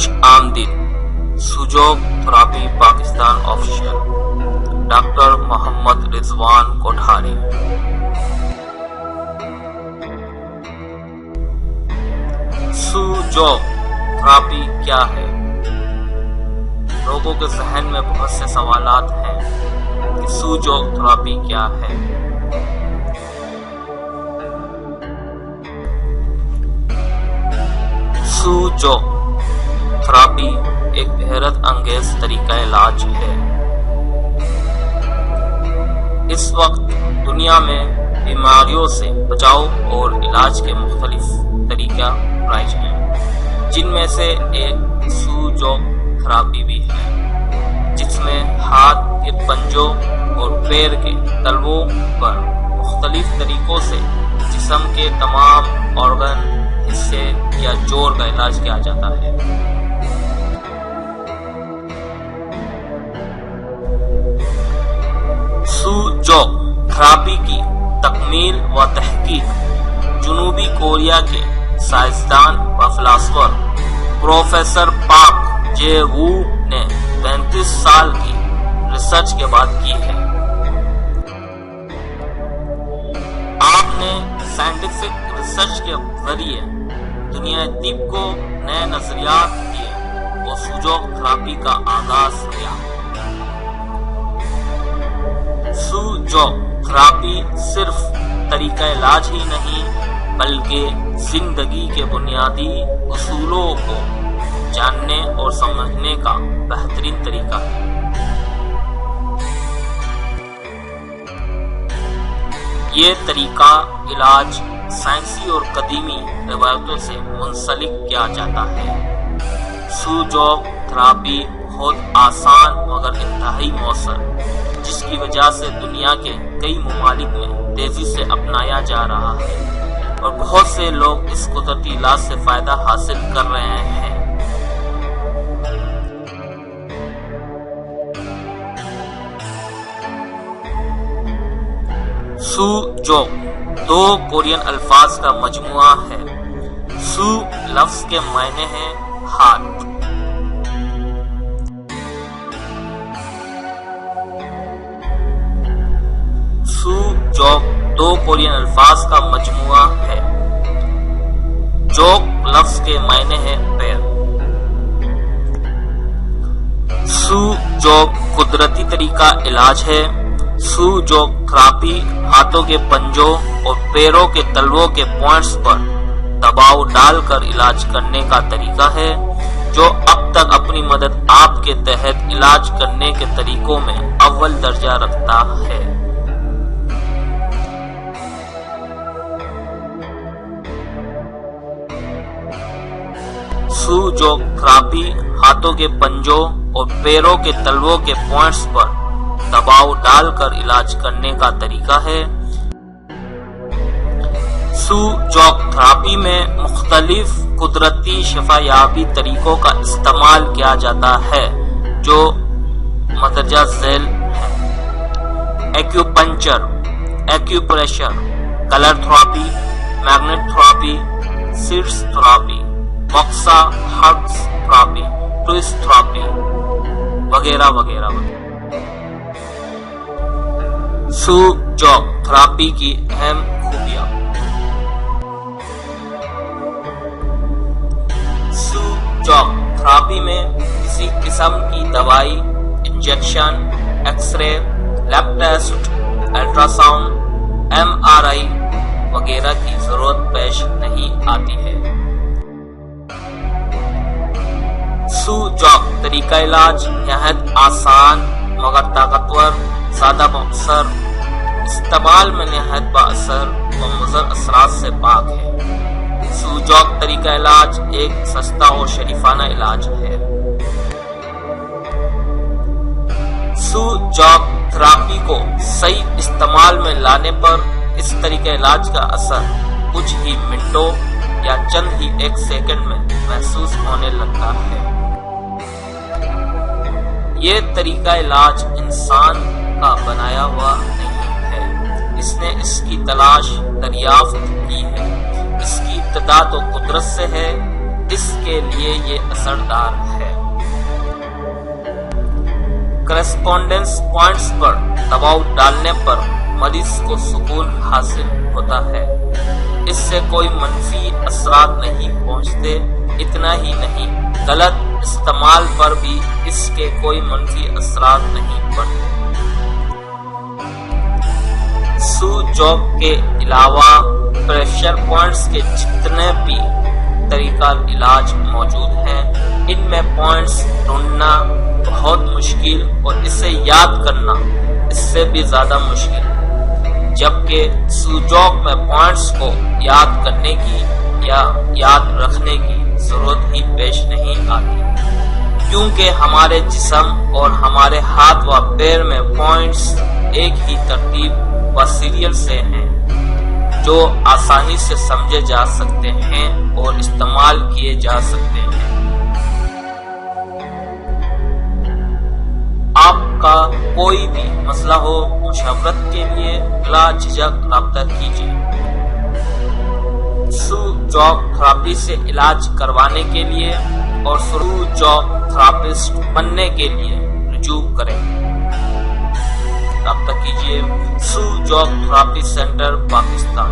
خوش آمدید سوجوگ therapy Pakistan official doctor Muhammad Rizwan Kothari. سوجوگ therapy کیا ہے؟ لوگوں کے ذہن میں بہت سے سوالات ہیں کہ سوجوگ تھراپی کیا ہے۔ سوجوگ تھراپی ایک حیرت انگیز طریقہ علاج ہے۔ اس وقت دنیا میں بیماریوں سے بچاؤ اور علاج کے مختلف طریقہ رائج ہیں، جن میں سے ایک سوجوگ تھراپی بھی ہے، جس میں ہاتھ کے پنجوں اور پیر کے تلووں پر مختلف طریقوں سے جسم کے تمام آرگن، حصے یا جوڑ کا علاج کیا جاتا ہے۔ سوجوگ تھراپی کی تکمیل و تحقیق جنوبی کوریا کے سائنسدان و فلاسفر پروفیسر پارک جے وو نے 35 سال کی ریسرچ کے بعد کی ہے۔ آپ نے سائنٹیفک ریسرچ کے ذریعے دنیا طب کو نئے نظریات دیے اور سوجوگ تھراپی کا آغاز کیا۔ سوجوگ تھراپی صرف طریقہ علاج ہی نہیں بلکہ زندگی کے بنیادی اصولوں کو جاننے اور سمجھنے کا بہترین طریقہ ہے۔ یہ طریقہ علاج سائنسی اور قدیمی روایتوں سے منسلک کیا جاتا ہے۔ سوجوگ تھراپی بہت آسان مگر انتہائی مؤثر، جس کی وجہ سے دنیا کے کئی ممالک میں تیزی سے اپنایا جا رہا ہے اور بہت سے لوگ اس قدرتی علاج سے فائدہ حاصل کر رہے ہیں۔ سوجوگ دو کورین الفاظ کا مجموعہ ہے۔ سو لفظ کے معنی ہے ہاتھ، سوجوگ دو کورین الفاظ کا مجموعہ ہے۔ جوگ لفظ کے معنی ہے پیر۔ سوجوگ قدرتی طریقہ علاج ہے۔ سوجوگ تھراپی ہاتھوں کے پنجوں اور پیروں کے تلووں کے پوائنٹس پر دباؤ ڈال کر علاج کرنے کا طریقہ ہے، جو اب تک اپنی مدد آپ کے تحت علاج کرنے کے طریقوں میں اول درجہ رکھتا ہے۔ سوجوگ تھراپی ہاتھوں کے پنجوں اور پیروں کے تلووں کے پوائنٹس پر دباؤ ڈال کر علاج کرنے کا طریقہ ہے۔ سوجوگ تھراپی میں مختلف قدرتی شفا یابی طریقوں کا استعمال کیا جاتا ہے جو مندرجہ ذیل ہیں: acupuncture, acupressure, colour therapy, magnet therapy, seeds therapy, وکسا ہربس تھراپی، ٹوسٹ تھراپی وغیرہ وغیرہ وغیرہ۔ سوجوگ تھراپی کی اہم خوبیاں۔ سوجوگ تھراپی میں کسی قسم کی دوائی، injection, X ray, lab test, ultra sound, MRI وغیرہ کی ضرورت پیش نہیں آتی ہے۔ سوجوگ طریقہ علاج نہایت آسان مگر طاقتور، زیادہ مؤثر، استعمال میں نہایت بااثر و مضر اثرات سے پاک ہے۔ سوجوگ طریقہ علاج ایک سستا اور شریفانہ علاج ہے۔ سوجوگ تھراپی کو صحیح استعمال میں لانے پر اس طریقہ علاج کا اثر کچھ ہی منٹوں یا چند ہی ایک سیکنڈ میں محسوس ہونے لگتا ہے۔ یہ طریقہ علاج انسان کا بنایا ہوا نہیں ہے، اس نے اس کی تلاش دریافت کی ہے۔ اس کی ابتدا تو قدرت سے ہے، اس کے لیے یہ اثردار ہے۔ کرسپونڈنس پوائنٹس پر دباؤ ڈالنے پر مریض کو سکون حاصل ہوتا ہے۔ اس سے کوئی منفی اثرات نہیں پہنچتے۔ اتنا ہی نہیں، غلط استعمال پر بھی اس کے کوئی منفی اثرات نہیں پڑتے۔ سوجوگ کے علاوہ پریشر پوائنٹس کے جتنے بھی طریقہ علاج موجود ہیں، ان میں پوائنٹس ڈھونڈنا بہت مشکل اور اسے یاد کرنا اس سے بھی زیادہ مشکل ہے، جبکہ سوجوگ میں پوائنٹس کو یاد کرنے کی یا یاد رکھنے کی ضرورت ہی پیش نہیں آتی، کیونکہ ہمارے جسم اور ہمارے ہاتھ و پیر میں پوائنٹس ایک ہی ترتیب و سیریل سے ہیں جو آسانی سے سمجھے جا سکتے ہیں اور استعمال کیے جا سکتے ہیں۔ آپ کا کوئی بھی مسئلہ ہو، مشاورت کے لیے بلا جھجک رابطہ کیجیے۔ سوجوگ تھراپی سے علاج کروانے کے لیے اور سوجوگ تھراپسٹ بننے کے لیے رجوع کریں۔ رابطہ کیجیے Sujok therapy centre Pakistan.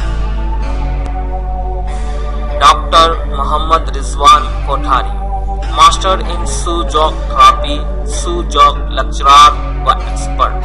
Doctor Muhammad Rizwan Kothari, master in Sujok therapy, Sujok lecturer و ایکسپرٹ۔